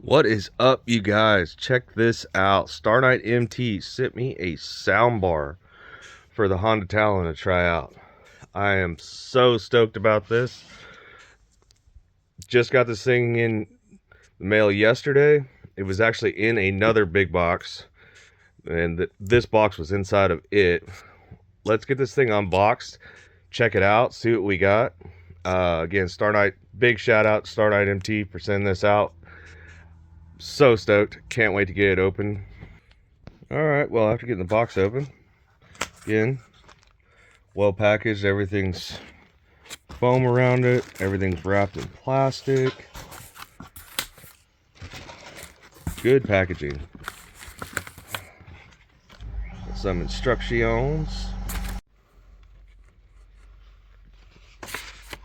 What is up, you guys? Check this out. StarKnight MT sent me a sound bar for the Honda Talon to try out. I am so stoked about this. Just got this thing in the mail yesterday. It was actually in another big box, and this box was inside of it. Let's get this thing unboxed, check it out, see what we got. Again, StarKnight, big shout out to StarKnight MT for sending this out. So stoked, can't wait to get it open. Alright, well, after getting the box open, again, well packaged, everything's foam around it, everything's wrapped in plastic. Good packaging. Some instructions.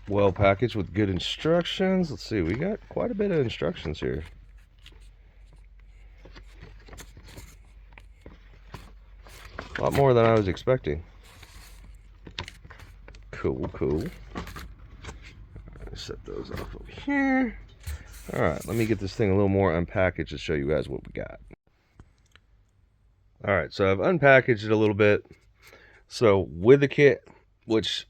Well packaged with good instructions. Let's see, we got quite a bit of instructions here. A lot more than I was expecting. Cool. Set those off over here. Alright, let me get this thing a little more unpackaged to show you guys what we got. Alright, so I've unpackaged it a little bit. So with the kit, which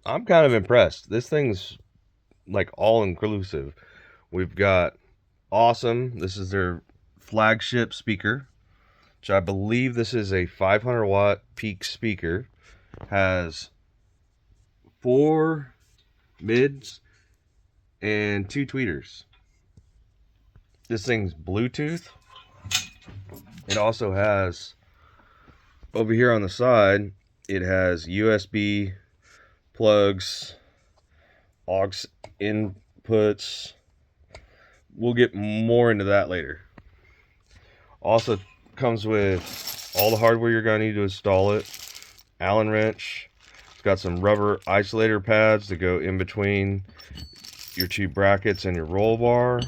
I'm kind of impressed. This thing's like all inclusive. We've got awesome. This is their flagship speaker, which I believe this is a 500 watt peak speaker. Has 4 mids and 2 tweeters. This thing's Bluetooth. It also has, over here on the side, it has USB plugs, aux inputs. We'll get more into that later. Also comes with all the hardware you're going to need to install it. Allen wrench. It's got some rubber isolator pads to go in between your 2 brackets and your roll bar.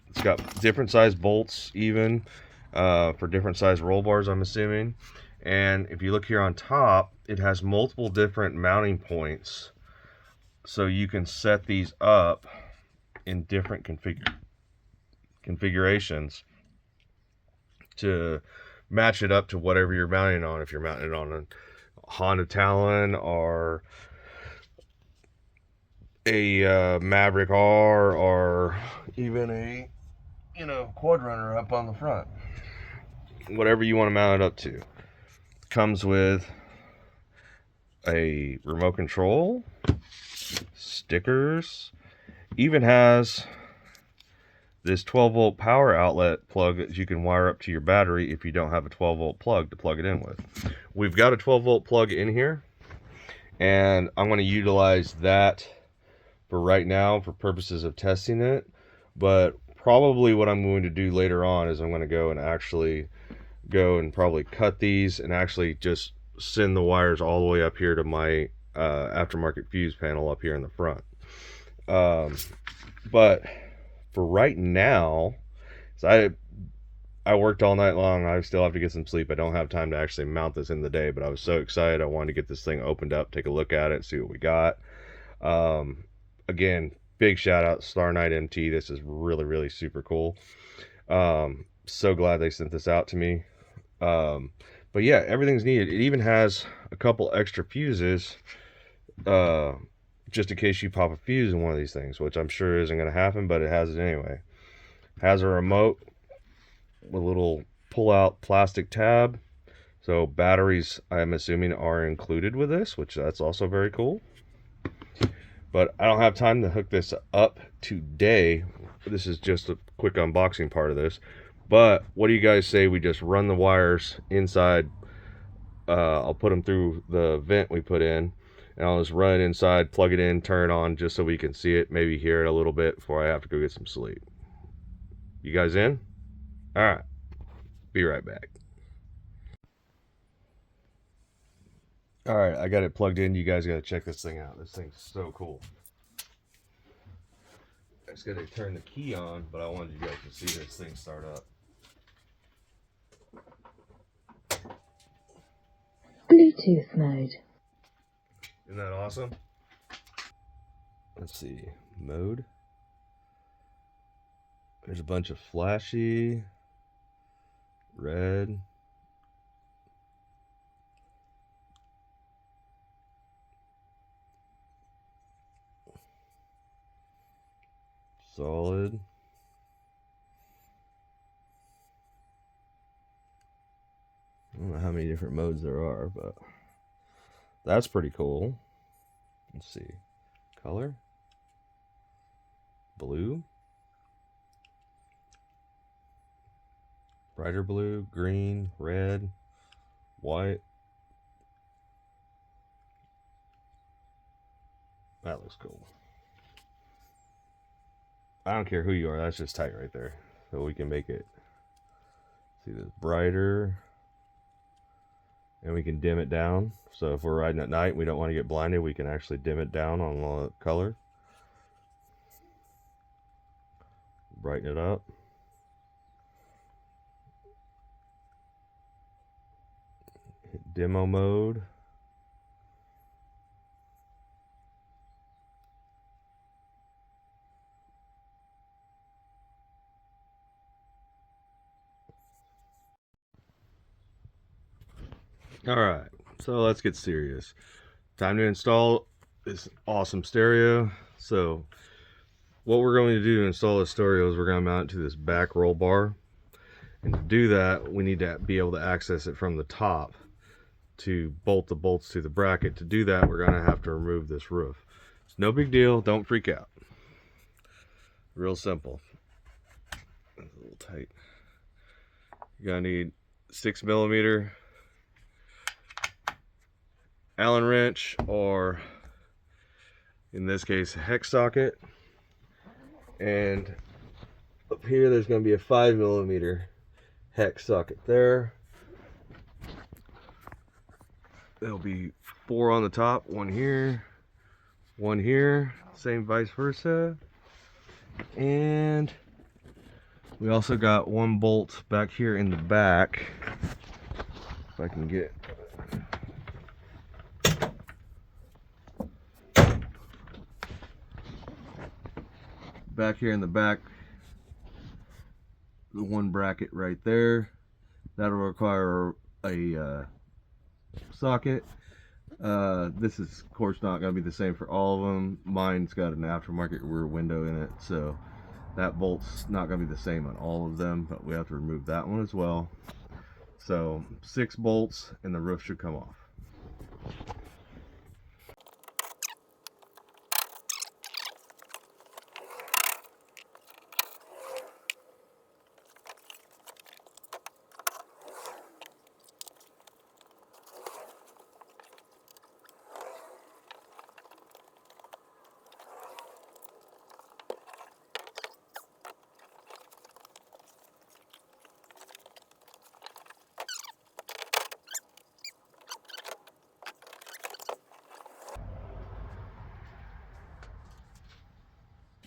It's got different size bolts even for different size roll bars, I'm assuming. And if you look here on top, it has multiple different mounting points, so you can set these up in different configurations to match it up to whatever you're mounting on. If you're mounting it on a Honda Talon or a Maverick R, or even a quad runner up on the front, whatever you want to mount it up to. Comes with a remote control, stickers, even has this 12 volt power outlet plug that you can wire up to your battery if you don't have a 12 volt plug to plug it in with. We've got a 12 volt plug in here, and I'm going to utilize that for right now for purposes of testing it. But probably what I'm going to do later on is I'm going to go and probably cut these and actually just send the wires all the way up here to my aftermarket fuse panel up here in the front. But for right now, so I worked all night long. I still have to get some sleep. I don't have time to actually mount this in the day, but I was so excited. I wanted to get this thing opened up, take a look at it, see what we got. Again, big shout out to StarKnight MT. This is really super cool. So glad they sent this out to me. But yeah, everything's needed. It even has a couple extra fuses, just in case you pop a fuse in one of these things, which I'm sure isn't going to happen, but it has it anyway. Has a remote with a little pull-out plastic tab. So batteries, I'm assuming, are included with this, which that's also very cool. But I don't have time to hook this up today. This is just a quick unboxing part of this. But what do you guys say we just run the wires inside? I'll put them through the vent we put in, and I'll just run it inside, plug it in, turn it on, just so we can see it, maybe hear it a little bit before I have to go get some sleep. You guys in? All right, be right back. All right, I got it plugged in. You guys got to check this thing out. This thing's so cool. I just got to turn the key on, but I wanted you guys to see this thing start up. Bluetooth mode. Isn't that awesome? Let's see, mode. There's a bunch of flashy red. Solid. I don't know how many different modes there are, but that's pretty cool. Let's see. Color. Blue. Brighter blue, green, red, white. That looks cool. I don't care who you are, that's just tight right there. So we can make it, see this brighter, and we can dim it down. So if we're riding at night, we don't want to get blinded, we can actually dim it down on the color. Brighten it up. Hit demo mode. Alright, so let's get serious. Time to install this awesome stereo. So what we're going to do to install this stereo is we're going to mount it to this back roll bar. And to do that, we need to be able to access it from the top to bolt the bolts to the bracket. To do that, we're going to have to remove this roof. It's no big deal, don't freak out. Real simple. That's a little tight. You're going to need 6mm Allen wrench, or in this case a hex socket, and up here there's going to be a 5mm hex socket there. There'll be 4 on the top, one here, same vice versa, and we also got 1 bolt back here in the back. If I can get back here in the back, the 1 bracket right there, that'll require a socket. This is of course not going to be the same for all of them. Mine's got an aftermarket rear window in it, so that bolt's not going to be the same on all of them, but we have to remove that one as well. So 6 bolts and the roof should come off.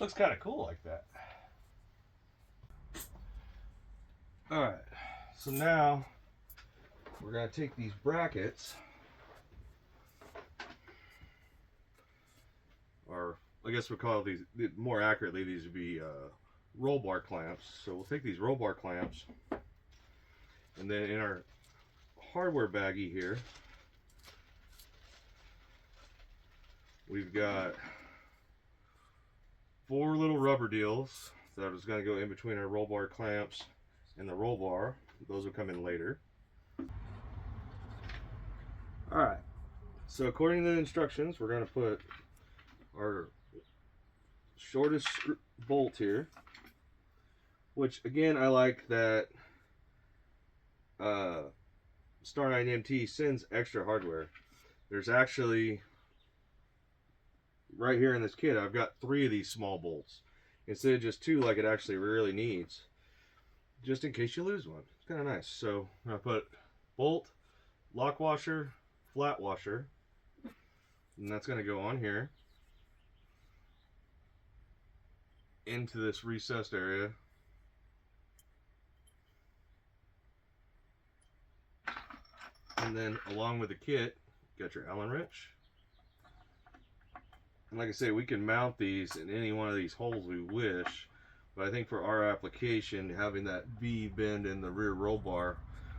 Looks kind of cool like that. Alright, so now we're going to take these brackets, or I guess we'll call these, more accurately, these would be roll bar clamps. So we'll take these roll bar clamps, and then in our hardware baggie here, we've got 4 little rubber deals that is going to go in between our roll bar clamps and the roll bar. Those will come in later. Alright, so according to the instructions, we're going to put our shortest bolt here, which again, I like that StarKnight MT sends extra hardware. There's actually, right here in this kit, I've got 3 of these small bolts instead of just 2 like it actually really needs, just in case you lose one. It's kind of nice. So I'm going to put bolt, lock washer, flat washer, and that's going to go on here into this recessed area. And then along with the kit, you got your Allen wrench. And like I say, we can mount these in any one of these holes we wish, But I think for our application, having that V bend in the rear roll bar,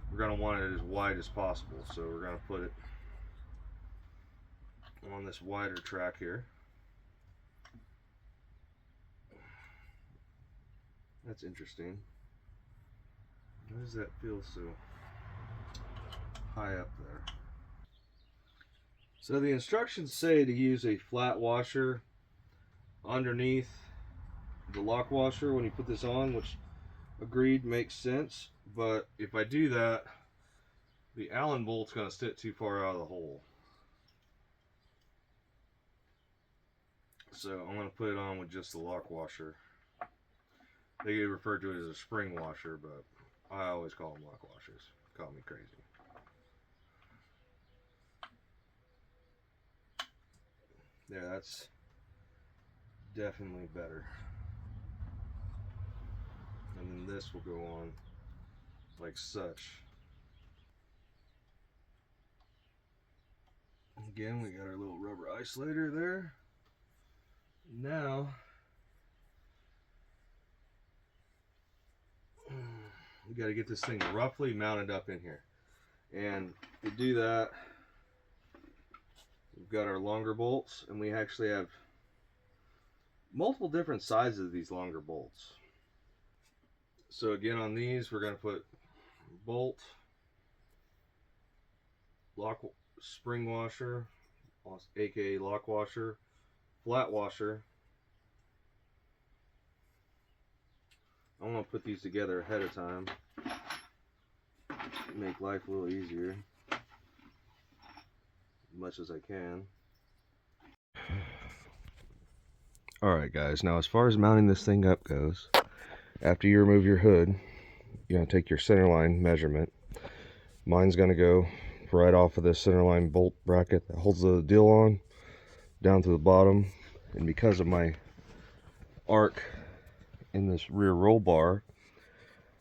we're going to want it as wide as possible. So we're going to put it on this wider track here. That's interesting. Why does that feel so high up there? So the instructions say to use a flat washer underneath the lock washer when you put this on, which agreed makes sense. But if I do that, the Allen bolt's going to sit too far out of the hole. So I'm going to put it on with just the lock washer. They get referred to it as a spring washer, but I always call them lock washers. Call me crazy. Yeah, that's definitely better. And then this will go on like such. Again, we got our little rubber isolator there. Now, we got to get this thing roughly mounted up in here. And to do that, we've got our longer bolts, and we actually have multiple different sizes of these longer bolts. So again, on these, we're going to put bolt, lock, spring washer, aka lock washer, flat washer. I'm going to put these together ahead of time, make life a little easier, as much as I can. Alright guys, now as far as mounting this thing up goes, after you remove your hood, you're going to take your center line measurement. Mine's going to go right off of this center line bolt bracket that holds the deal on, down to the bottom. And because of my arc in this rear roll bar,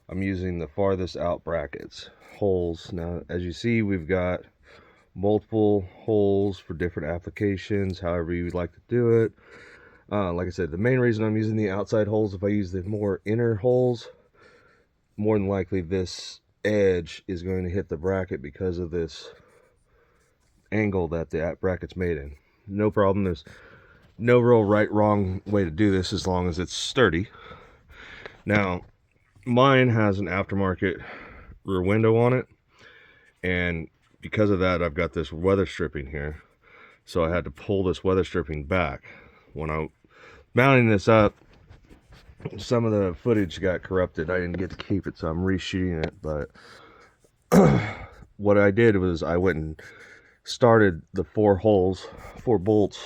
I'm using the farthest out brackets, holes. Now, as you see, we've got multiple holes for different applications, however you would like to do it. Like I said, the main reason I'm using the outside holes, if I use the more inner holes, more than likely this edge is going to hit the bracket because of this angle that the bracket's made in. No problem. There's no real wrong way to do this as long as it's sturdy. Now, mine has an aftermarket rear window on it, and because of that, I've got this weather stripping here. So I had to pull this weather stripping back. When I mounting this up, some of the footage got corrupted. I didn't get to keep it, so I'm reshooting it. But what I did was I went and started the four bolts,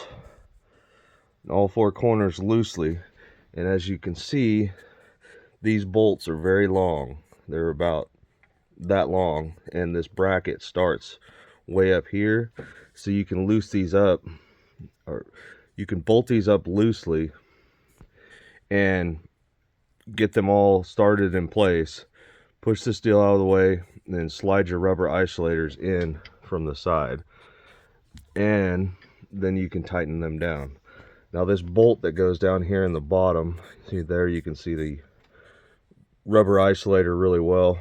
in all four corners loosely. And as you can see, these bolts are very long. They're about that long, and this bracket starts way up here. So you can loose these up, or you can bolt these up loosely and get them all started in place. Push this deal out of the way, and then slide your rubber isolators in from the side, and then you can tighten them down. Now this bolt that goes down here in the bottom, see there, you can see the rubber isolator really well.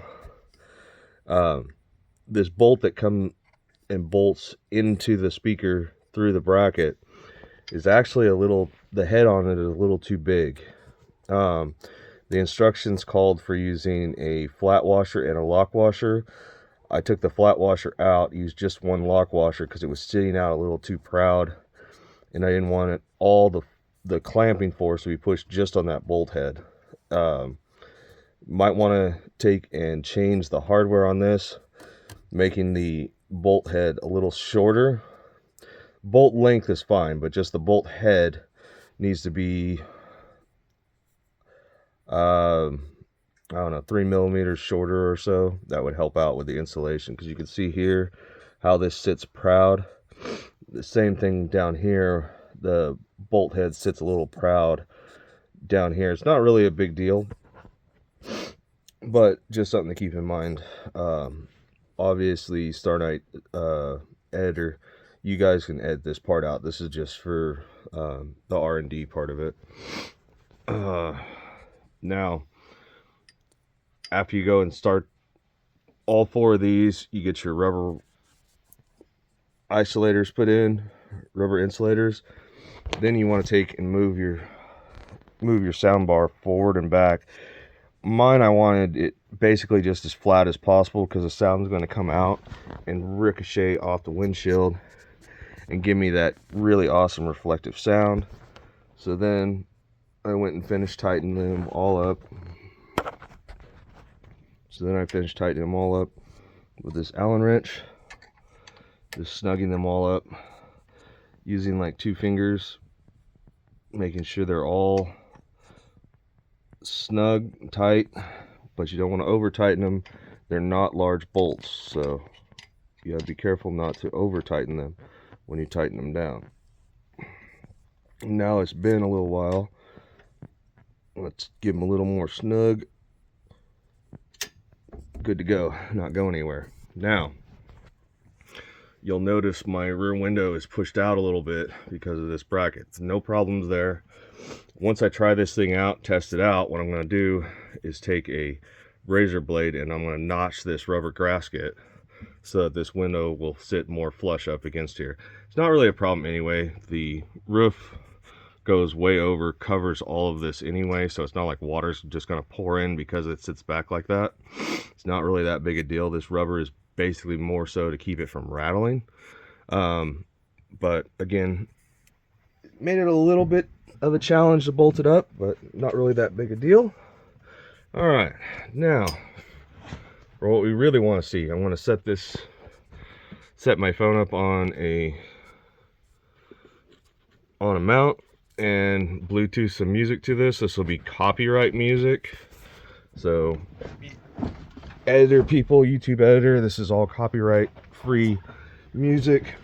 This bolt that comes and bolts into the speaker through the bracket is actually the head on it is a little too big. The instructions called for using a flat washer and a lock washer. I took the flat washer out, used just one lock washer because it was sitting out a little too proud, and I didn't want it all the clamping force to be pushed just on that bolt head. Might want to take and change the hardware on this, making the bolt head a little shorter. Bolt length is fine, but just the bolt head needs to be I don't know, 3 millimeters shorter or so. That would help out with the insulation, because you can see here how this sits proud. The same thing down here, the bolt head sits a little proud down here. It's not really a big deal, but just something to keep in mind. Obviously, StarKnight editor, you guys can edit this part out. This is just for the R&D part of it. Now, after you go and start all 4 of these, you get your rubber isolators put in, rubber insulators. Then you want to take and move your sound bar forward and back. Mine, I wanted it basically just as flat as possible because the sound is going to come out and ricochet off the windshield and give me that really awesome reflective sound. So then I went and finished tightening them all up. With this Allen wrench, just snugging them all up using like 2 fingers, making sure they're all snug, tight, but you don't want to over tighten them. They're not large bolts, so you gotta be careful not to over tighten them when you tighten them down. Now it's been a little while. Let's give them a little more snug. Good to go, not going anywhere. Now, you'll notice my rear window is pushed out a little bit because of this bracket. No problems there. Once I try this thing out, test it out, what I'm going to do is take a razor blade and I'm going to notch this rubber gasket so that this window will sit more flush up against here. It's not really a problem anyway. The roof goes way over, covers all of this anyway, so it's not like water's just going to pour in because it sits back like that. It's not really that big a deal. This rubber is basically more so to keep it from rattling. But again, made it a little bit of a challenge to bolt it up, but not really that big a deal. All right, now for what we really want to see, I want to set my phone up on a mount and Bluetooth some music to this. This will be copyright music, so editor people, YouTube editor, this is all copyright free music.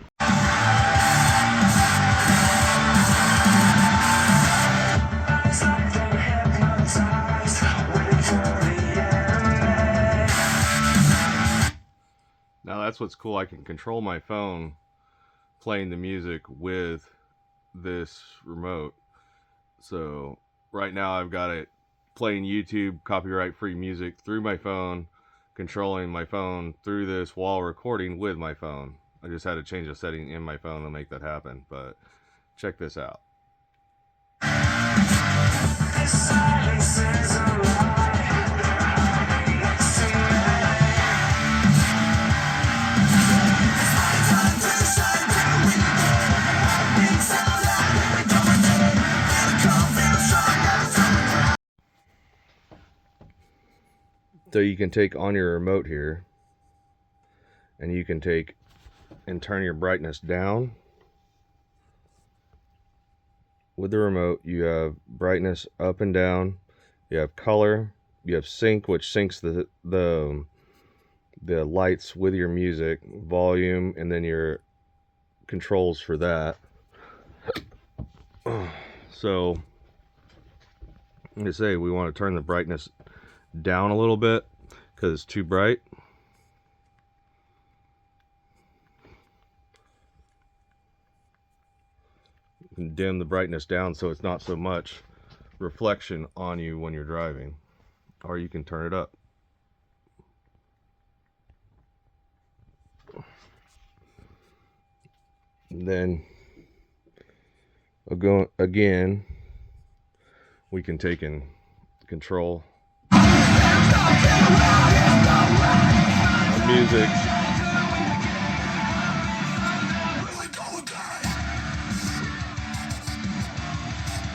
Now that's what's cool, I can control my phone playing the music with this remote. So right now I've got it playing YouTube copyright free music through my phone, controlling my phone through this while recording with my phone. I just had to change a setting in my phone to make that happen, but check this out. So you can take on your remote here, and you can take and turn your brightness down. With the remote, you have brightness up and down. You have color. You have sync, which syncs the lights with your music, volume, and then your controls for that. So, I'm gonna say we want to turn the brightness down a little bit because it's too bright. You can dim the brightness down so it's not so much reflection on you when you're driving, or you can turn it up. And then again, we can take and control music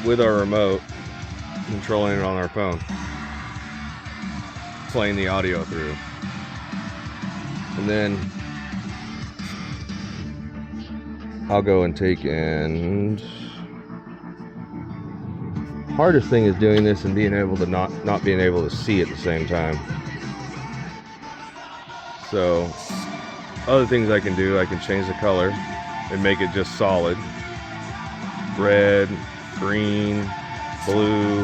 with our remote, controlling it on our phone, playing the audio through. And then I'll go and take and hardest thing is doing this and being able to not being able to see at the same time. So other things I can do, I can change the color and make it just solid. Red, green, blue,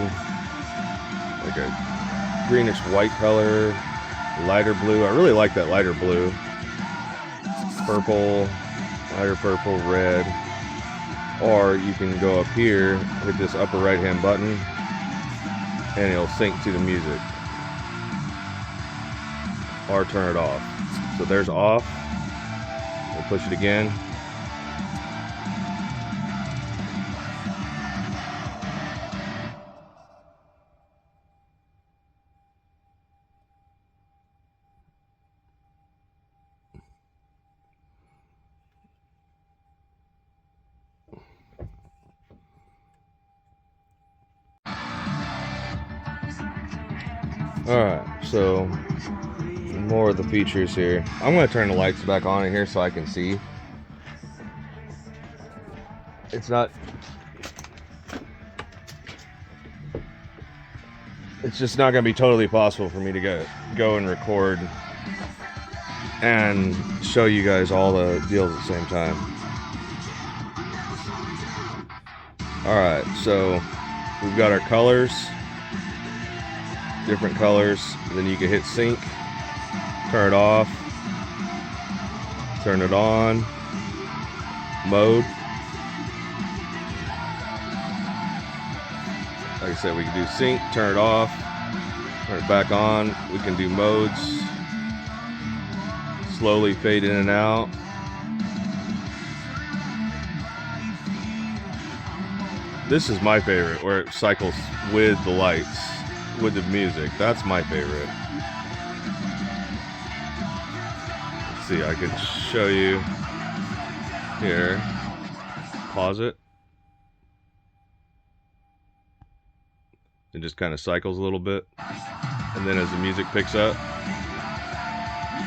like a greenish white color, lighter blue. I really like that lighter blue. Purple, lighter purple, red. Or you can go up here, hit this upper right hand button, and it'll sync to the music, or turn it off. So there's off. We'll push it again. Alright, so more of the features here. I'm going to turn the lights back on in here so I can see. It's just not going to be totally possible for me to go and record and show you guys all the deals at the same time. Alright, so we've got our colors, different colors. Then you can hit sync, turn it off, turn it on, mode. Like I said, we can do sync, turn it off, turn it back on. We can do modes, slowly fade in and out. This is my favorite, where it cycles with the lights, with the music. That's my favorite. Let's see, I can show you here. Pause it. It just kind of cycles a little bit. And then as the music picks up,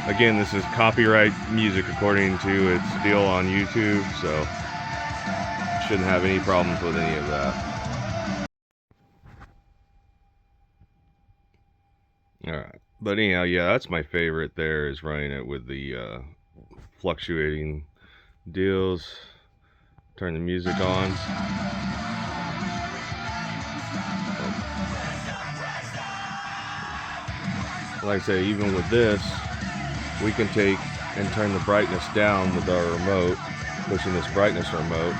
again, this is copyright music according to its deal on YouTube, so shouldn't have any problems with any of that. Alright, but anyhow, yeah, that's my favorite there, is running it with the fluctuating deals. Turn the music on. Like I say, even with this, we can take and turn the brightness down with our remote, pushing this brightness remote.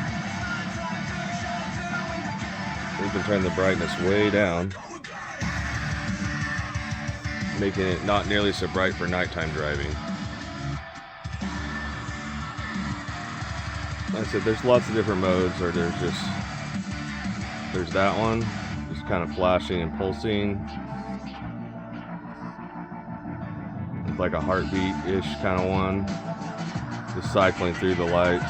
We can turn the brightness way down, making it not nearly so bright for nighttime driving. Like I said, there's lots of different modes, or there's that one, just kind of flashing and pulsing. It's like a heartbeat-ish kind of one, just cycling through the lights.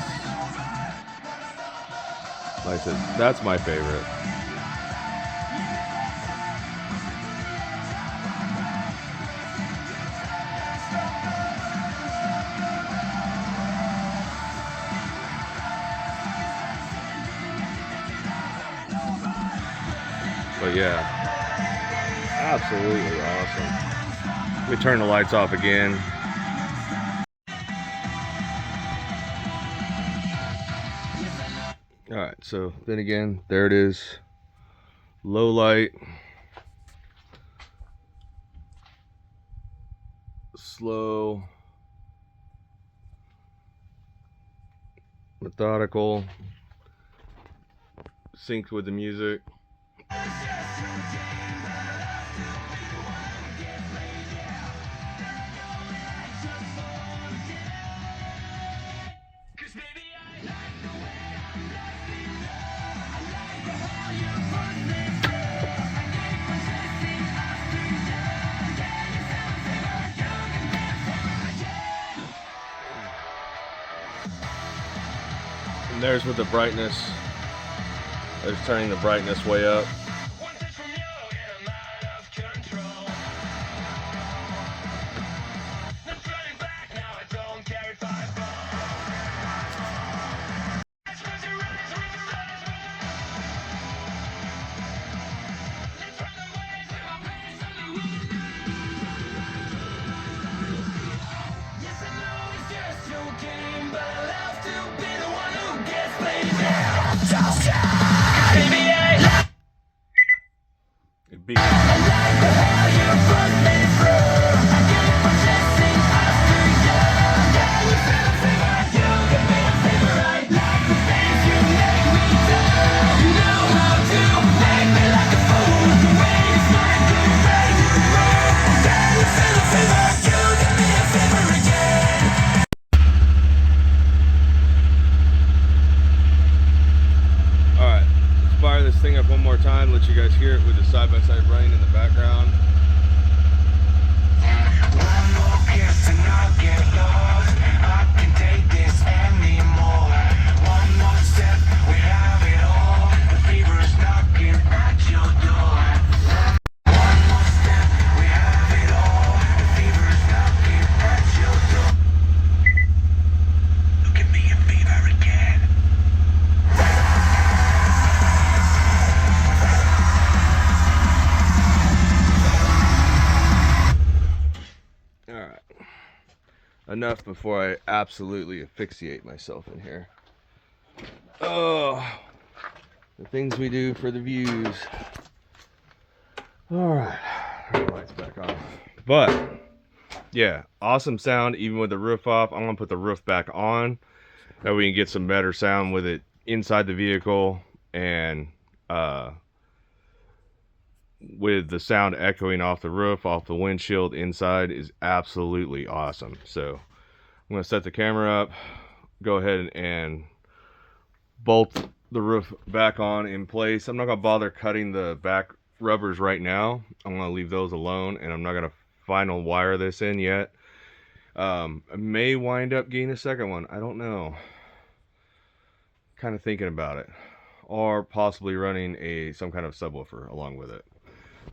Like I said, that's my favorite. But yeah, absolutely awesome. Let me turn the lights off again. Alright, so then again, there it is. Low light, slow, methodical, synced with the music. And there's with the brightness. There's turning the brightness way up. It'd be You know how to make me like a fool, the way it's thing up one more time, let you guys hear it with the side-by-side running in the background. One more kiss and I'll get lost. I can take this anymore. One more step, we have it all. The fever's knocking at your door. One more step, we have it all. The fever's knocking at your door. Look at me and fever again. Alright. Enough before I absolutely asphyxiate myself in here. Oh, the things we do for the views. Alright. Turn the lights back on. But, yeah, awesome sound even with the roof off. I'm going to put the roof back on. That way we can get some better sound with it inside the vehicle, and with the sound echoing off the roof, off the windshield inside is absolutely awesome. So I'm going to set the camera up, go ahead and bolt the roof back on in place. I'm not going to bother cutting the back rubbers right now. I'm going to leave those alone, and I'm not going to final wire this in yet. I may wind up getting a second one. I don't know. Kind of thinking about it. Or possibly running some kind of subwoofer along with it.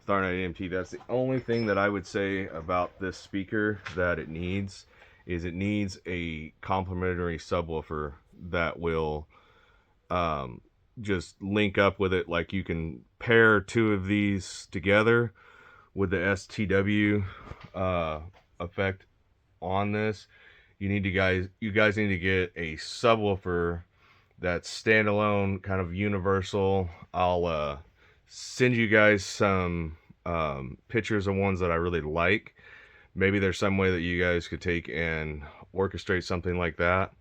StarKnight MT, that's the only thing that I would say about this speaker that it needs, is it needs a complementary subwoofer that will just link up with it. Like you can pair two of these together with the STW effect on this. You guys need to get a subwoofer that's standalone, kind of universal. I'll send you guys some pictures of ones that I really like. Maybe there's some way that you guys could take and orchestrate something like that,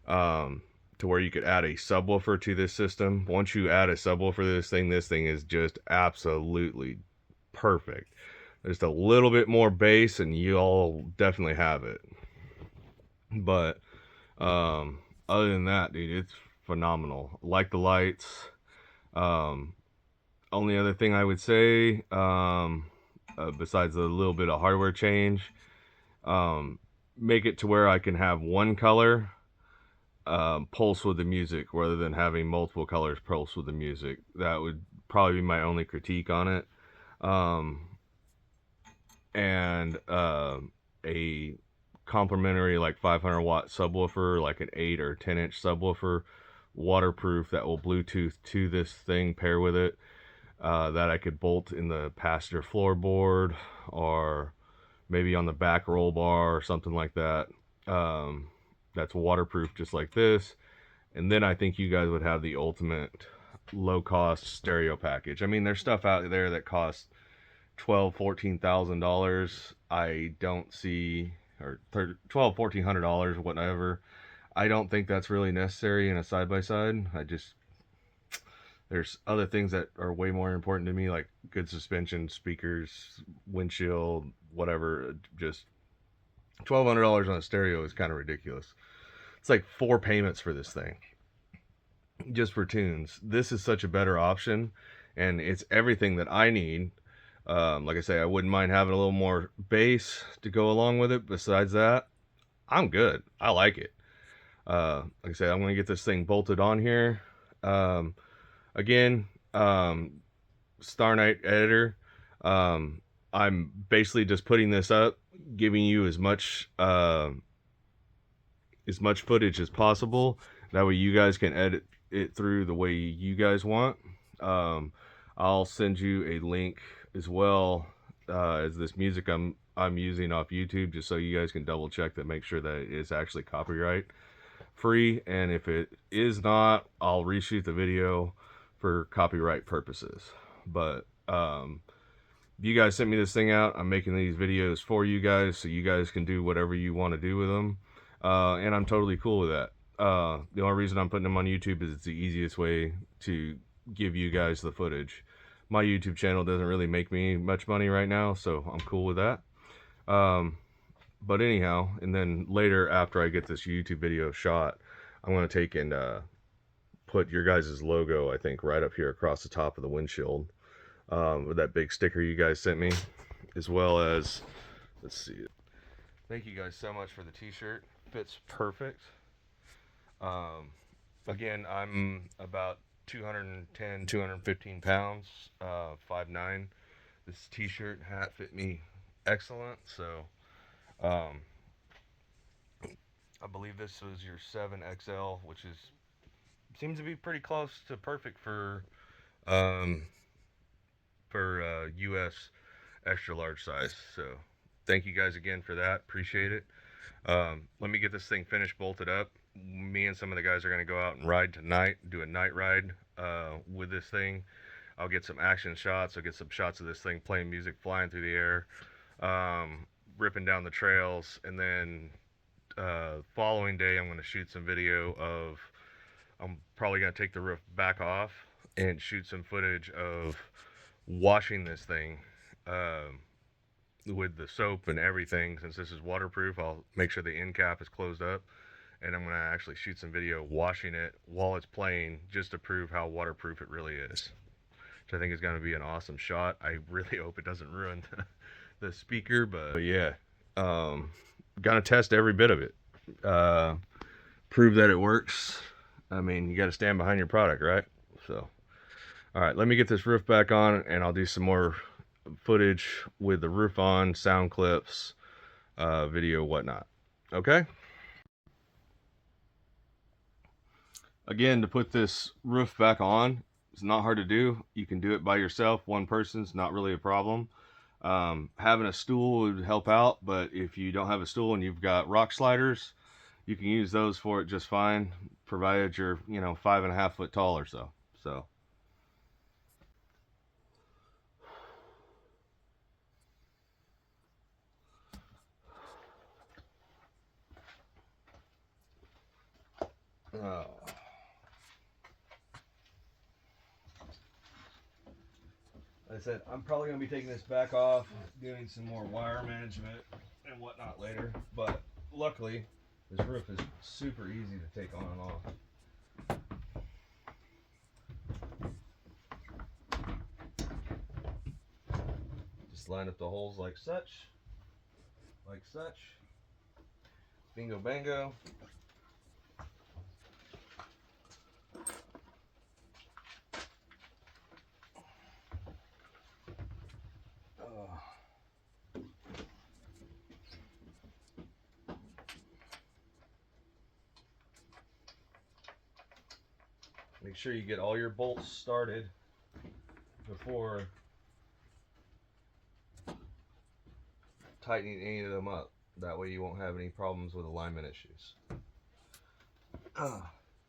to where you could add a subwoofer to this system. Once you add a subwoofer to this thing is just absolutely perfect. Just a little bit more bass and you'll definitely have it. But other than that, dude, it's phenomenal. Like the lights. Only other thing I would say, besides a little bit of hardware change, make it to where I can have one color pulse with the music rather than having multiple colors pulse with the music. That would probably be my only critique on it. And a complementary like 500 watt subwoofer, like an 8 or 10 inch subwoofer, waterproof, that will Bluetooth to this thing, pair with it, that I could bolt in the passenger floorboard or maybe on the back roll bar or something like that. That's waterproof just like this. And then I think you guys would have the ultimate low cost stereo package. I mean, there's stuff out there that costs $12,000-$14,000. I don't see, or $1,200-$1,400, whatever. I don't think that's really necessary in a side-by-side. There's other things that are way more important to me, like good suspension, speakers, windshield, whatever. Just $1,200 on a stereo is kind of ridiculous. It's like 4 payments for this thing, just for tunes. This is such a better option, and it's everything that I need. Like I say, I wouldn't mind having a little more bass to go along with it. Besides that, I'm good. I like it. Like I said, I'm going to get this thing bolted on here. Again, StarKnight editor. I'm basically just putting this up, giving you as much footage as possible. That way you guys can edit it through the way you guys want. I'll send you a link as well as this music I'm using off YouTube, just so you guys can double check that, make sure that it is actually copyright free. And if it is not, I'll reshoot the video for copyright purposes. But you guys sent me this thing out. I'm making these videos for you guys so you guys can do whatever you want to do with them, and I'm totally cool with that. The only reason I'm putting them on YouTube is it's the easiest way to give you guys the footage. My YouTube channel doesn't really make me much money right now, so I'm cool with that. But anyhow, and then later, after I get this YouTube video shot, I'm going to take and put your guys' logo, I think, right up here across the top of the windshield, with that big sticker you guys sent me, as well as, let's see. Thank you guys so much for the t-shirt. Fits perfect. Again, I'm about 210, 215 pounds, 5'9". This t-shirt hat fit me excellent. So, I believe this was your 7XL, which is seems to be pretty close to perfect um, for US extra large size. So, thank you guys again for that. Appreciate it. Let me get this thing finished, bolted up. Me and some of the guys are going to go out and ride tonight, do a night ride with this thing. I'll get some action shots. I'll get some shots of this thing playing music, flying through the air, ripping down the trails, and then following day I'm going to shoot some video of, I'm probably going to take the roof back off and shoot some footage of washing this thing with the soap and everything. Since this is waterproof, I'll make sure the end cap is closed up, and I'm going to actually shoot some video washing it while it's playing, just to prove how waterproof it really is, which I think is going to be an awesome shot. I really hope it doesn't ruin the speaker, but yeah, gonna test every bit of it, prove that it works. I mean, you got to stand behind your product, right? So, all right, let me get this roof back on, and I'll do some more footage with the roof on, sound clips, video, whatnot. Okay. Again, to put this roof back on, it's not hard to do. You can do it by yourself. One person's not really a problem. Having a stool would help out, but if you don't have a stool and you've got rock sliders, you can use those for it just fine, provided you're 5.5 foot tall or so. So. Oh. Like I said, I'm probably going to be taking this back off, doing some more wire management and whatnot later, but luckily this roof is super easy to take on and off. Just line up the holes like such, bingo bango. Make sure you get all your bolts started before tightening any of them up. That way you won't have any problems with alignment issues.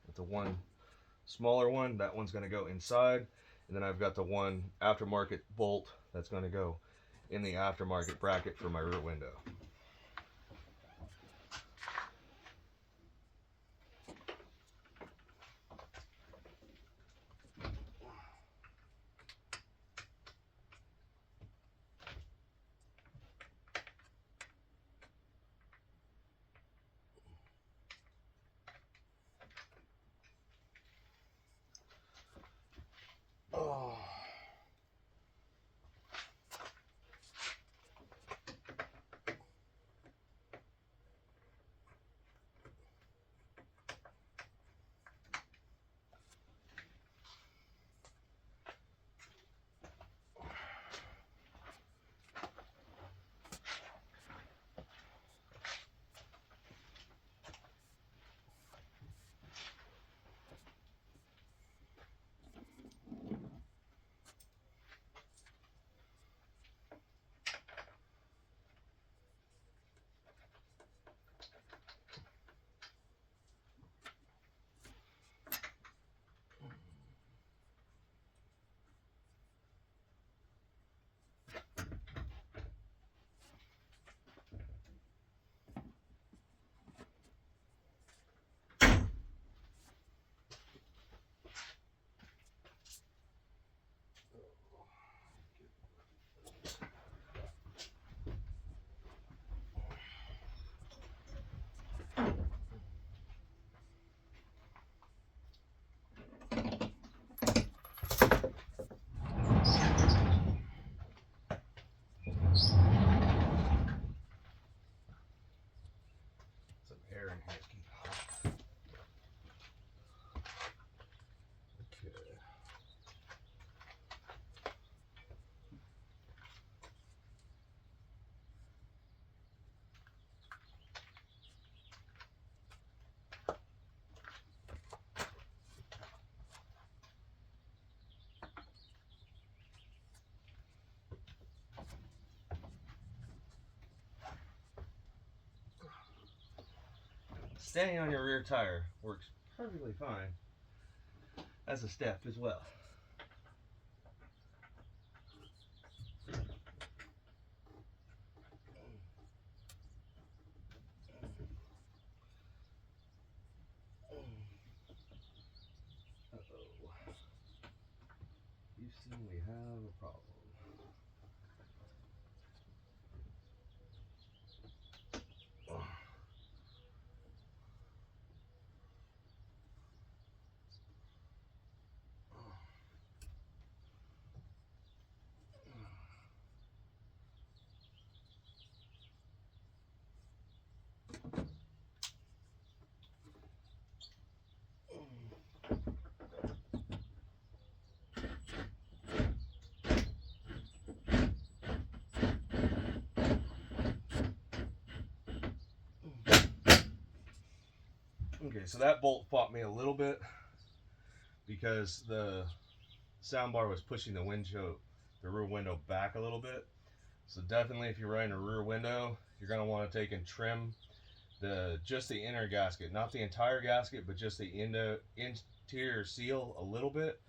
With the one smaller one, that one's going to go inside, and then I've got the one aftermarket bolt that's going to go in the aftermarket bracket for my rear window. Oh. standing on your rear tire works perfectly fine as a step as well. Uh-oh. Houston, we have a problem. Okay, so that bolt fought me a little bit because the soundbar was pushing the rear window back a little bit. So definitely, if you're running a rear window, you're going to want to take and trim just the inner gasket, not the entire gasket, but just the interior seal a little bit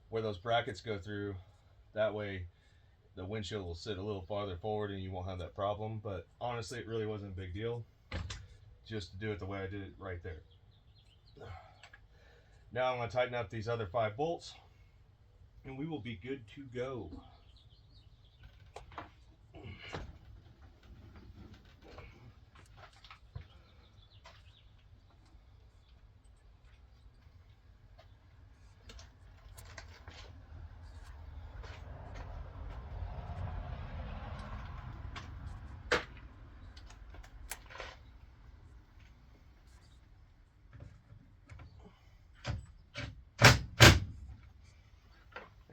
where those brackets go through. That way the windshield will sit a little farther forward and you won't have that problem. But honestly, it really wasn't a big deal just to do it the way I did it right there. Now I'm going to tighten up these other 5 bolts and we will be good to go.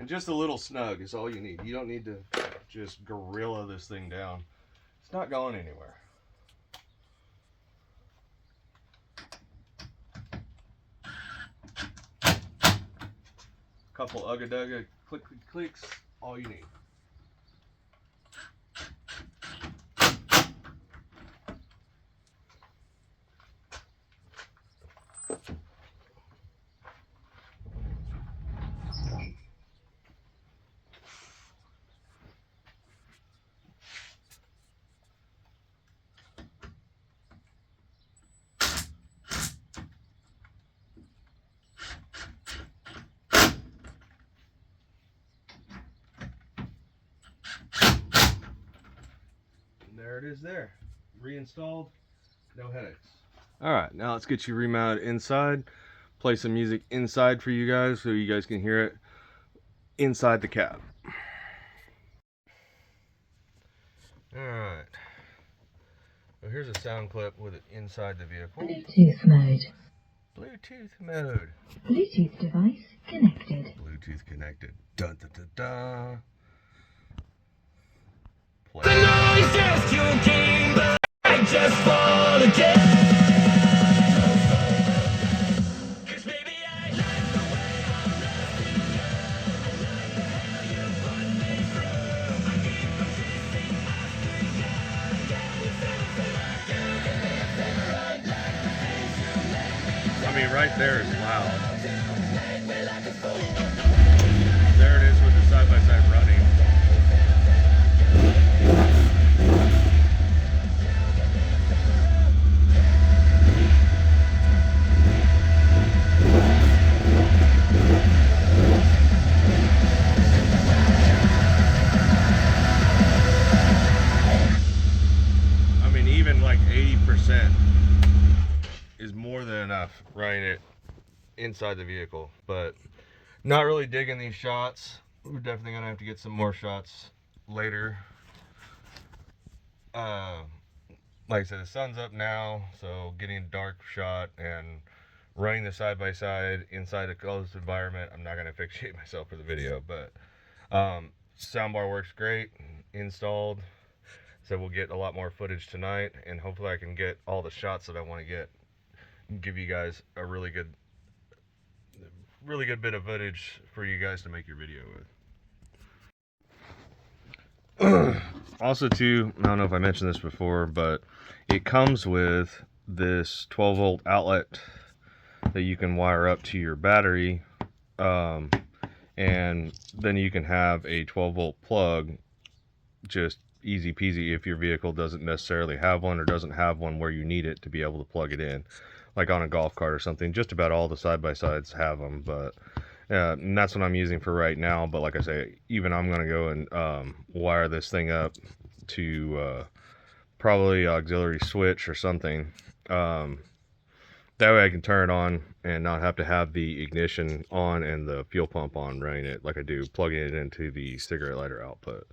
And just a little snug is all you need. You don't need to just gorilla this thing down. It's not going anywhere. Couple ugga-dugga clicks, all you need. There it is there. Reinstalled, no headaches. Alright, now let's get you remounted inside. Play some music inside for you guys so you guys can hear it inside the cab. Alright. So here's a sound clip with it inside the vehicle. Bluetooth mode. Bluetooth mode. Bluetooth device connected. Bluetooth connected. Dun dun dun dun. Play. The noise just you came, but I just fall again. 'Cause baby, I like the way I'm resting down. I like how you put me through. I keep on chasing after you. Yeah, we feel like you give me a favor right like the things you make me. I mean, right there is loud. You make me like a fool. There it is with the side-by-side running. I mean, even like 80% is more than enough running it inside the vehicle, but not really digging these shots. We're definitely gonna have to get some more shots later. Like I said, the sun's up now, so getting a dark shot and running the side-by-side inside a closed environment, I'm not gonna fixate myself for the video, but soundbar works great, installed, so we'll get a lot more footage tonight, and hopefully I can get all the shots that I want to get, give you guys a really good bit of footage for you guys to make your video with. Also too, I don't know if I mentioned this before, but it comes with this 12-volt outlet that you can wire up to your battery, and then you can have a 12-volt plug, just easy peasy if your vehicle doesn't necessarily have one or doesn't have one where you need it to be able to plug it in, like on a golf cart or something. Just about all the side-by-sides have them, but and that's what I'm using for right now. But like I say, even I'm going to go and wire this thing up to probably auxiliary switch or something. That way I can turn it on and not have to have the ignition on and the fuel pump on running it like I do plugging it into the cigarette lighter output.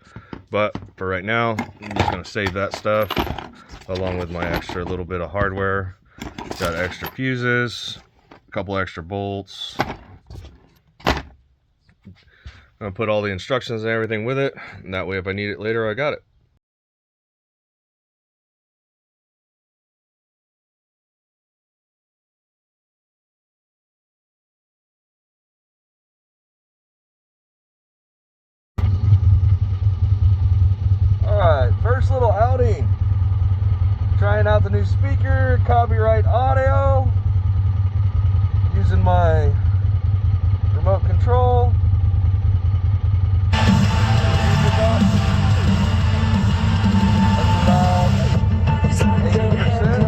But for right now, I'm just going to save that stuff along with my extra little bit of hardware. Got extra fuses, a couple extra bolts. I'm going to put all the instructions and everything with it, and that way if I need it later, I got it. Alright, first little outing. Trying out the new speaker, copyright audio. Using my remote control. That's about 80%.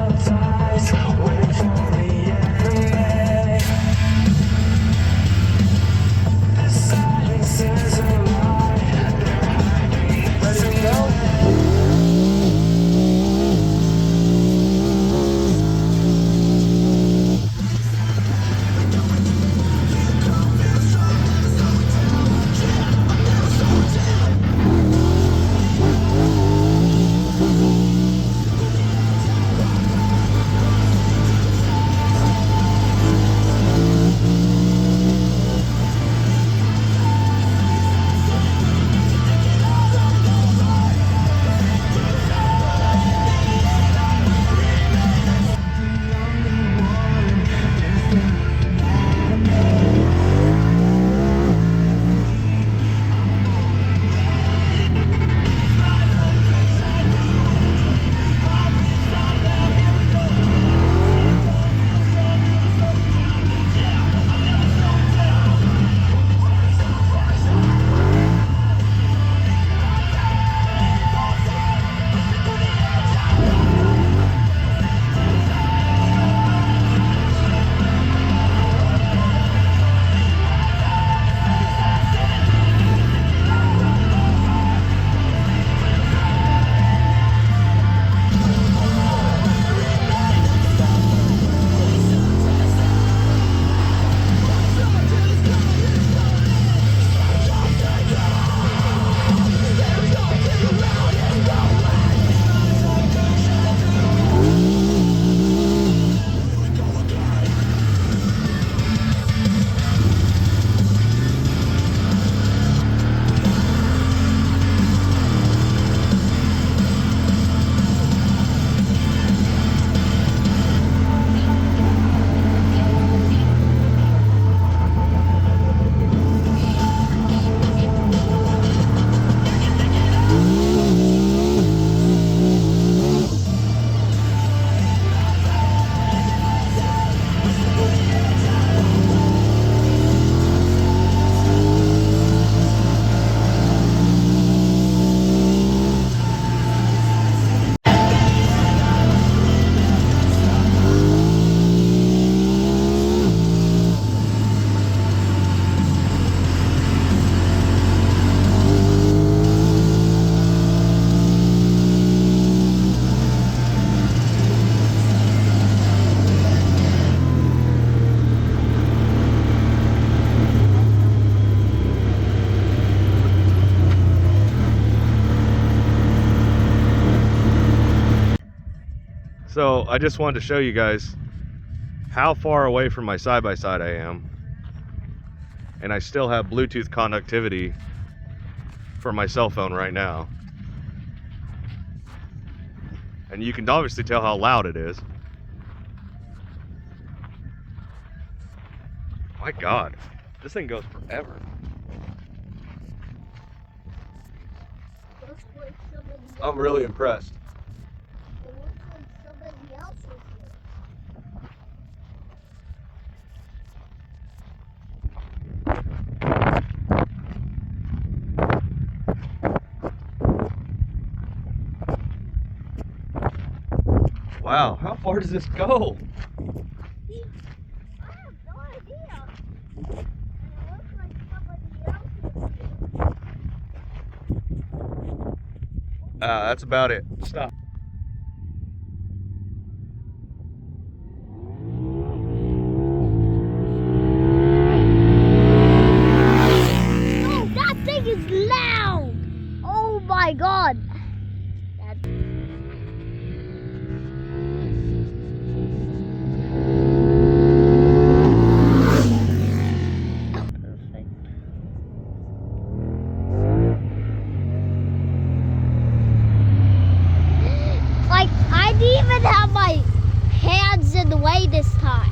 So I just wanted to show you guys how far away from my side-by-side I am, and I still have Bluetooth connectivity for my cell phone right now. And you can obviously tell how loud it is. My God, this thing goes forever. I'm really impressed. It looks like somebody else was here. Wow, how far does this go? I have no idea. And it looks like somebody else is. That's about it. Stop. Oh, that thing is loud! Oh my god! Perfect. Like, I didn't even have my hands in the way this time.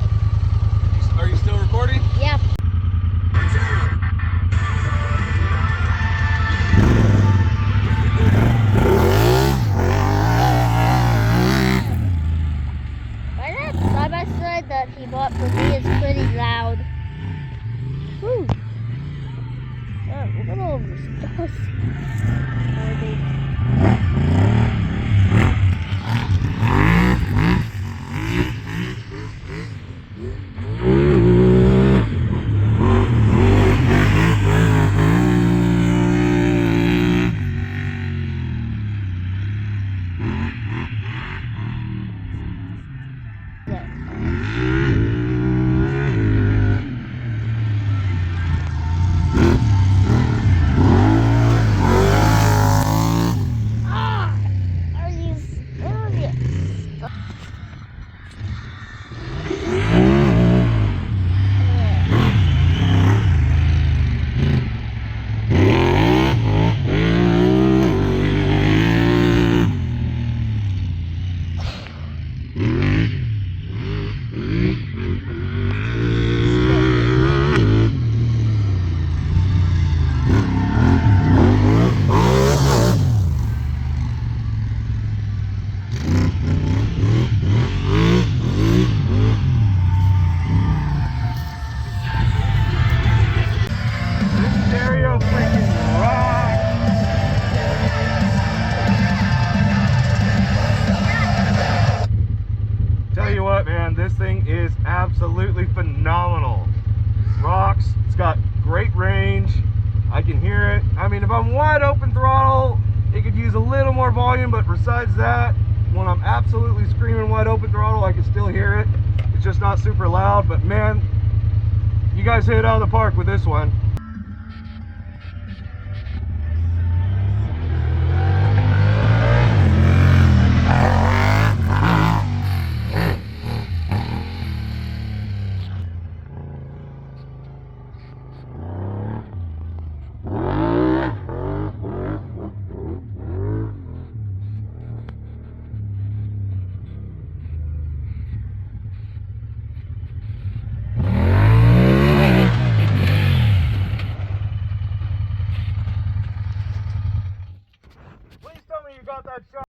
Are you still recording? Yep. That side by side that he bought for me is pretty loud. Whew. Yeah, look at all this dust. Ah! Are you serious? Stereo freaking rock. Tell you what, man, this thing is absolutely phenomenal. Rocks, it's got great range. I can hear it. I mean, if I'm wide open throttle, it could use a little more volume, but besides that, when I'm absolutely screaming wide open throttle, I can still hear it. It's just not super loud, but man, you guys hit it out of the park with this one. Please tell me you got that shot.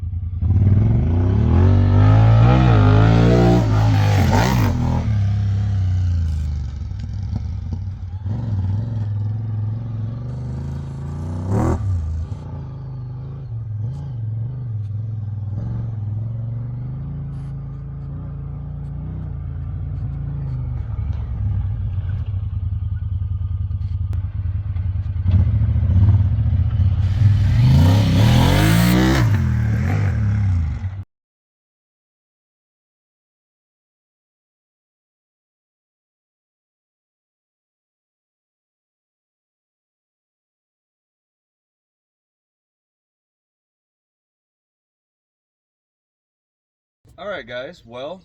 All right, guys. Well,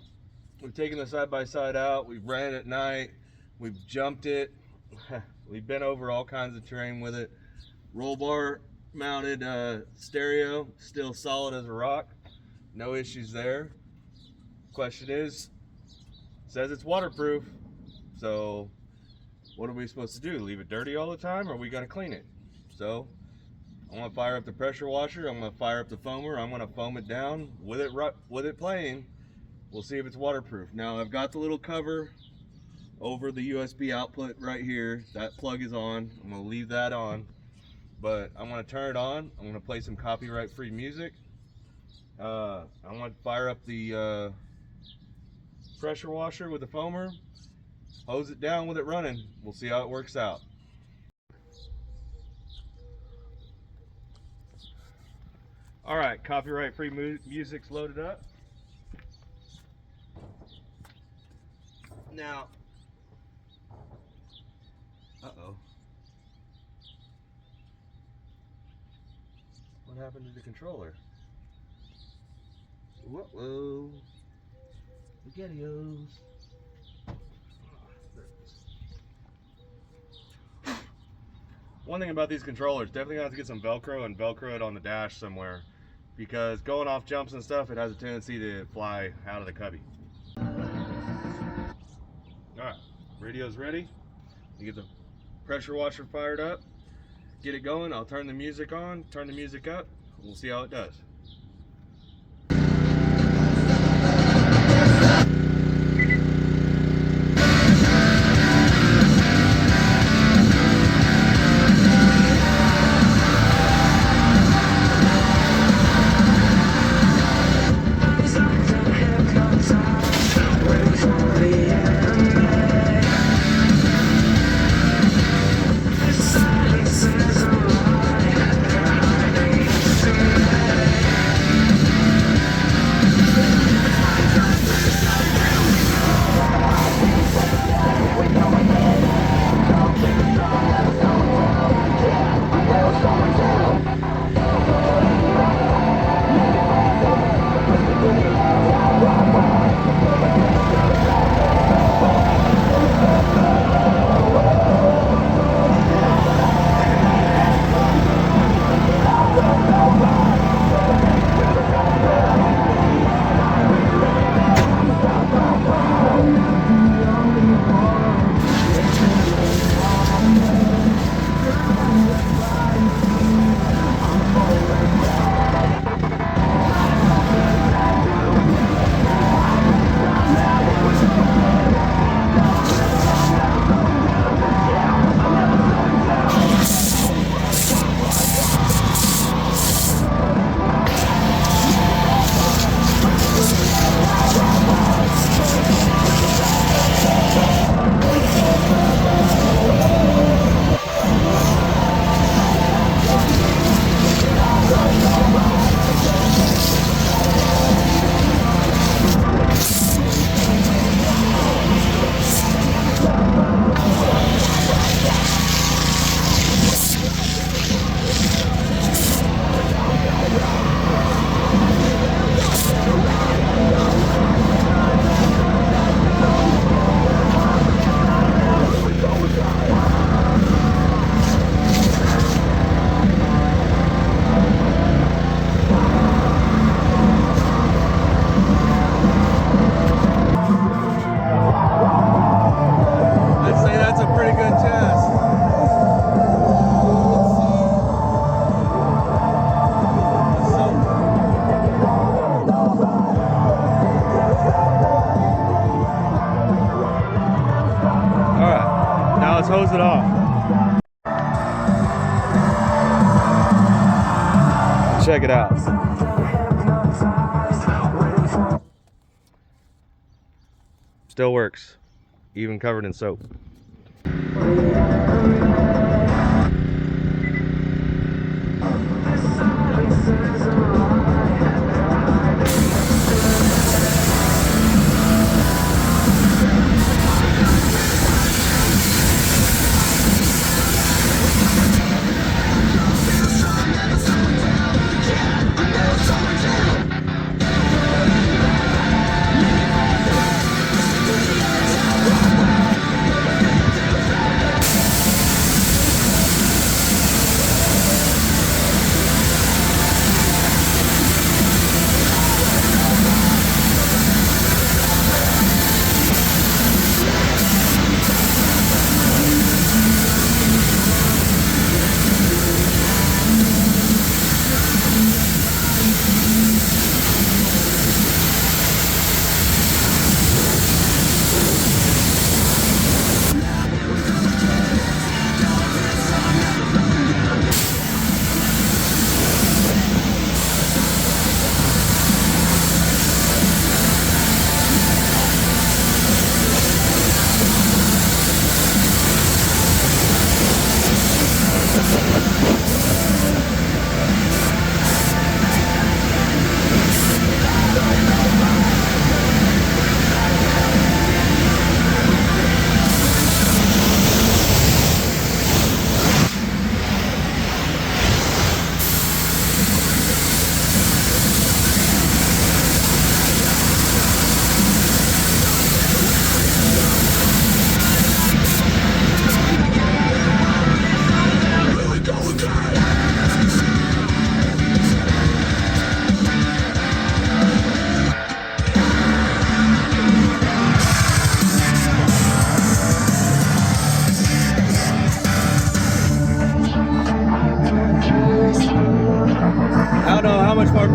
we've taken the side-by-side out. We've ran it at night. We've jumped it. We've been over all kinds of terrain with it. Roll bar mounted stereo, still solid as a rock. No issues there. Question is, says it's waterproof. So what are we supposed to do? Leave it dirty all the time, or are we gonna clean it? So I'm gonna fire up the pressure washer. I'm gonna fire up the foamer. I'm gonna foam it down with it playing. We'll see if it's waterproof. Now I've got the little cover over the USB output right here. That plug is on. I'm gonna leave that on, but I'm gonna turn it on. I'm gonna play some copyright-free music, I want to fire up the pressure washer with the foamer, hose it down with it running. We'll see how it works out. All right, copyright-free music's loaded up. Now, uh-oh. What happened to the controller? Whoa, spaghettios. One thing about these controllers, definitely gonna have to get some Velcro and Velcro it on the dash somewhere, because going off jumps and stuff, it has a tendency to fly out of the cubby. Alright, radio's ready. You get the pressure washer fired up, get it going. I'll turn the music on, turn the music up. We'll see how it does. Let's hose it off. Check it out. Still works, even covered in soap.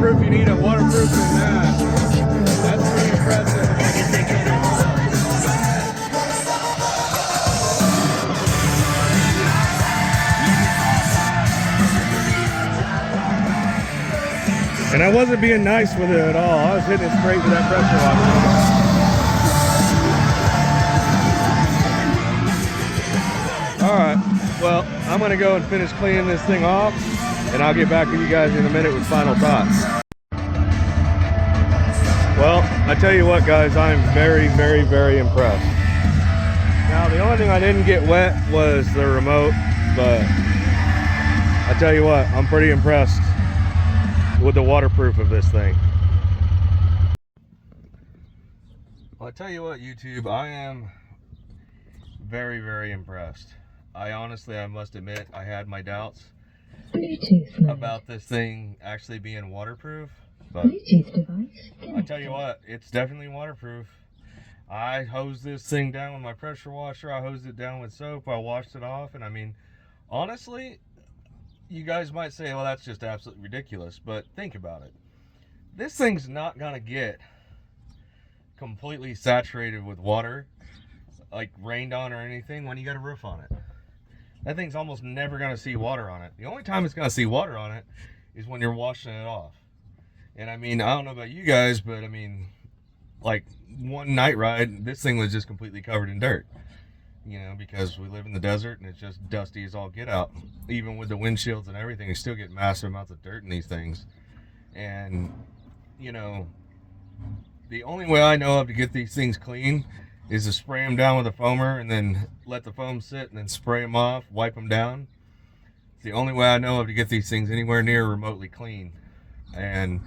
waterproof you need it waterproof than that. That's pretty impressive. And I wasn't being nice with it at all. I was hitting it straight with that pressure washer. Alright, well, I'm going to go and finish cleaning this thing off, and I'll get back with you guys in a minute with final thoughts. Well, I tell you what, guys, I'm very, very, very impressed. Now, the only thing I didn't get wet was the remote, but I tell you what, I'm pretty impressed with the waterproof of this thing. Well, I tell you what, YouTube, I am very, very impressed. I must admit, I had my doubts Bluetooth mode. about this thing actually being waterproof, but Bluetooth device I connected. tell you what, it's definitely waterproof. I hosed this thing down with my pressure washer. I hosed it down with soap. I washed it off, and I mean, honestly, you guys might say, well, that's just absolutely ridiculous, but think about it. This thing's not gonna get completely saturated with water, like rained on or anything, when you got a roof on it. That thing's almost never gonna see water on it. The only time it's gonna see water on it is when you're washing it off. And I mean, I don't know about you guys, but I mean, like one night ride, this thing was just completely covered in dirt. You know, because we live in the desert and it's just dusty as all get out. Even with the windshields and everything, you still get massive amounts of dirt in these things. And, you know, the only way I know of to get these things clean is to spray them down with a foamer and then let the foam sit and then spray them off, wipe them down. It's the only way I know of to get these things anywhere near remotely clean. And,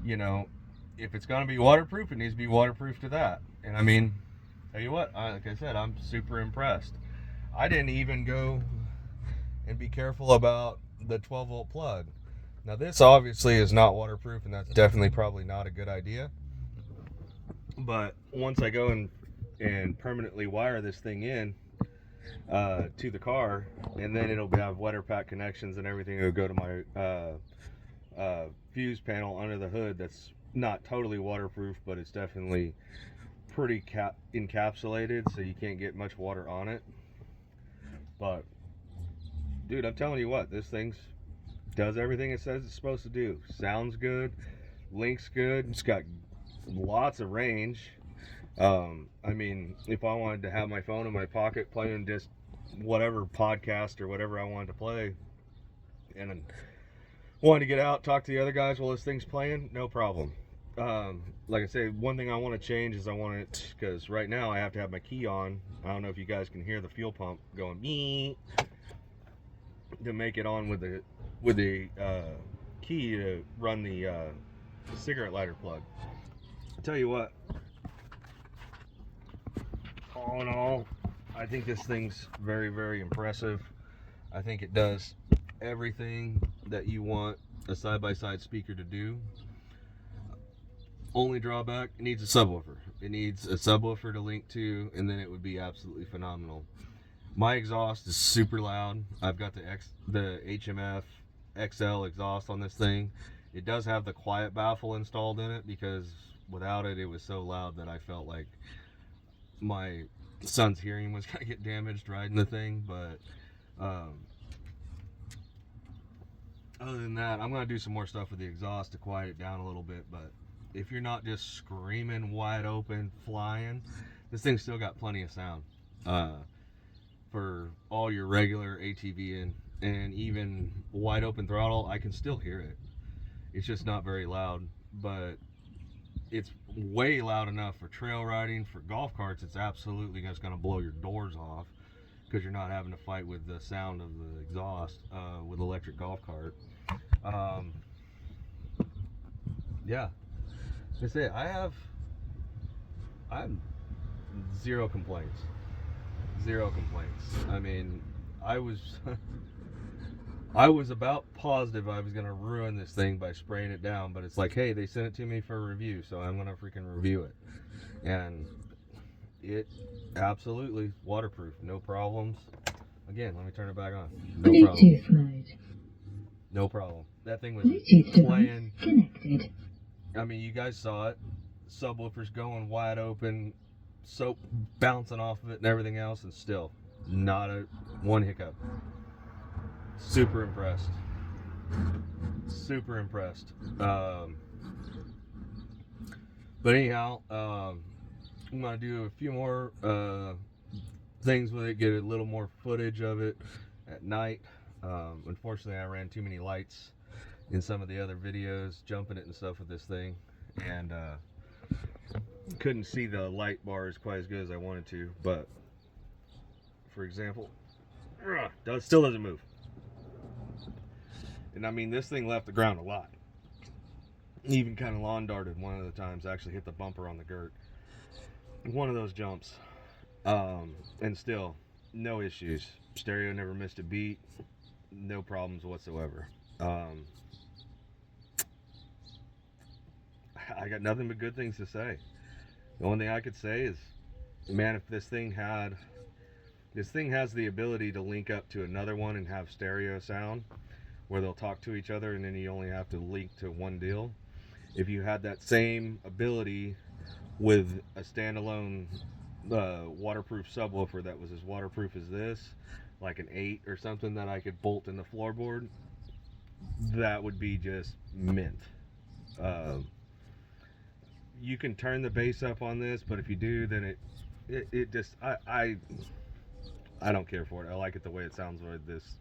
you know, if it's going to be waterproof, it needs to be waterproof to that. And I mean, tell you what, like I said, I'm super impressed. I didn't even go and be careful about the 12-volt plug. Now this obviously is not waterproof, and that's definitely probably not a good idea. But once I go and permanently wire this thing in to the car, and then it'll have weather pack connections and everything. It'll go to my fuse panel under the hood. That's not totally waterproof, but it's definitely pretty encapsulated, so you can't get much water on it. But dude, I'm telling you what, this thing does everything it says it's supposed to do. Sounds good, links good, it's got lots of range. I mean, if I wanted to have my phone in my pocket playing just whatever podcast or whatever I wanted to play, and wanted to get out, talk to the other guys while this thing's playing, no problem. Like I say, one thing I want to change is I want it, because right now I have to have my key on. I don't know if you guys can hear the fuel pump going mee, to make it on with the key to run the cigarette lighter plug. I'll tell you what, all in all, I think this thing's very, very impressive. I think it does everything that you want a side-by-side speaker to do. Only drawback, it needs a subwoofer. It needs a subwoofer to link to, and then it would be absolutely phenomenal. My exhaust is super loud. I've got the HMF XL exhaust on this thing. It does have the quiet baffle installed in it, because without it, it was so loud that I felt like my son's hearing was gonna get damaged riding the thing. But other than that, I'm gonna do some more stuff with the exhaust to quiet it down a little bit. But if you're not just screaming wide open flying, this thing's still got plenty of sound for all your regular ATV and even wide open throttle. I can still hear it. It's just not very loud, but it's way loud enough for trail riding. For golf carts, it's absolutely just going to blow your doors off, because you're not having to fight with the sound of the exhaust with electric golf cart. Yeah, that's it. I have zero complaints. I mean, I was about positive I was gonna ruin this thing by spraying it down, but it's like, hey, they sent it to me for a review, so I'm gonna freaking review it. And it absolutely waterproof, no problems. Again, let me turn it back on. No problem. Bluetooth mode. No problem. That thing was Bluetooth device playing. connected. I mean, you guys saw it. Subwoofers going wide open, soap bouncing off of it and everything else, and still not a one hiccup. Super impressed. Super impressed. But anyhow, I'm gonna do a few more things with it, get a little more footage of it at night. Unfortunately, I ran too many lights in some of the other videos, jumping it and stuff with this thing, and couldn't see the light bars quite as good as I wanted to. But for example, still doesn't move. And I mean, this thing left the ground a lot. Even kind of lawn darted one of the times, actually hit the bumper on the girt. One of those jumps. And still, no issues. Stereo never missed a beat. No problems whatsoever. I got nothing but good things to say. The only thing I could say is, man, if this thing has the ability to link up to another one and have stereo sound, where they'll talk to each other and then you only have to link to one deal. If you had that same ability with a standalone waterproof subwoofer that was as waterproof as this, like an 8 or something that I could bolt in the floorboard, that would be just mint. You can turn the bass up on this, but if you do, then it just I don't care for it. I like it the way it sounds with this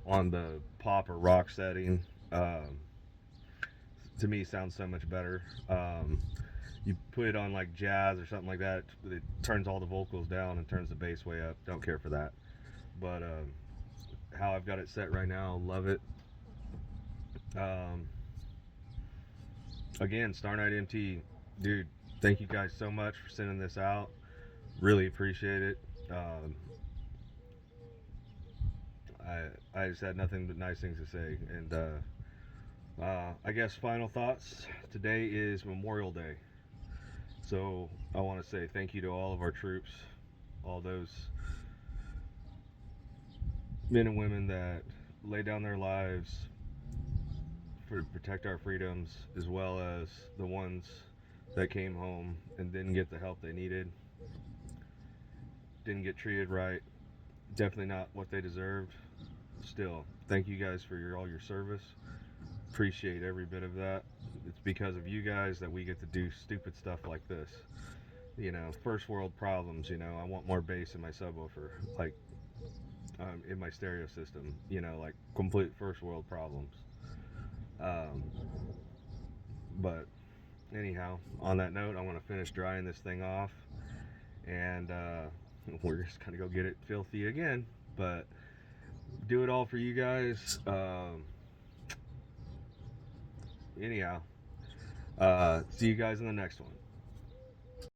on the pop or rock setting. To me, sounds so much better. You put it on like jazz or something like that, it turns all the vocals down and turns the bass way up. Don't care for that. But how I've got it set right now, love it. Again, StarKnight MT, dude, thank you guys so much for sending this out. Really appreciate it. I just had nothing but nice things to say. And I guess final thoughts. Today is Memorial Day. So I want to say thank you to all of our troops, all those men and women that lay down their lives to protect our freedoms, as well as the ones that came home and didn't get the help they needed, didn't get treated right, definitely not what they deserved. Still, thank you guys for all your service. Appreciate every bit of that. It's because of you guys that we get to do stupid stuff like this. You know, first world problems. You know, I want more bass in my subwoofer, like in my stereo system. You know, like complete first world problems. But anyhow, on that note, I want to finish drying this thing off, and we're just gonna go get it filthy again. But do it all for you guys. Anyhow, see you guys in the next one.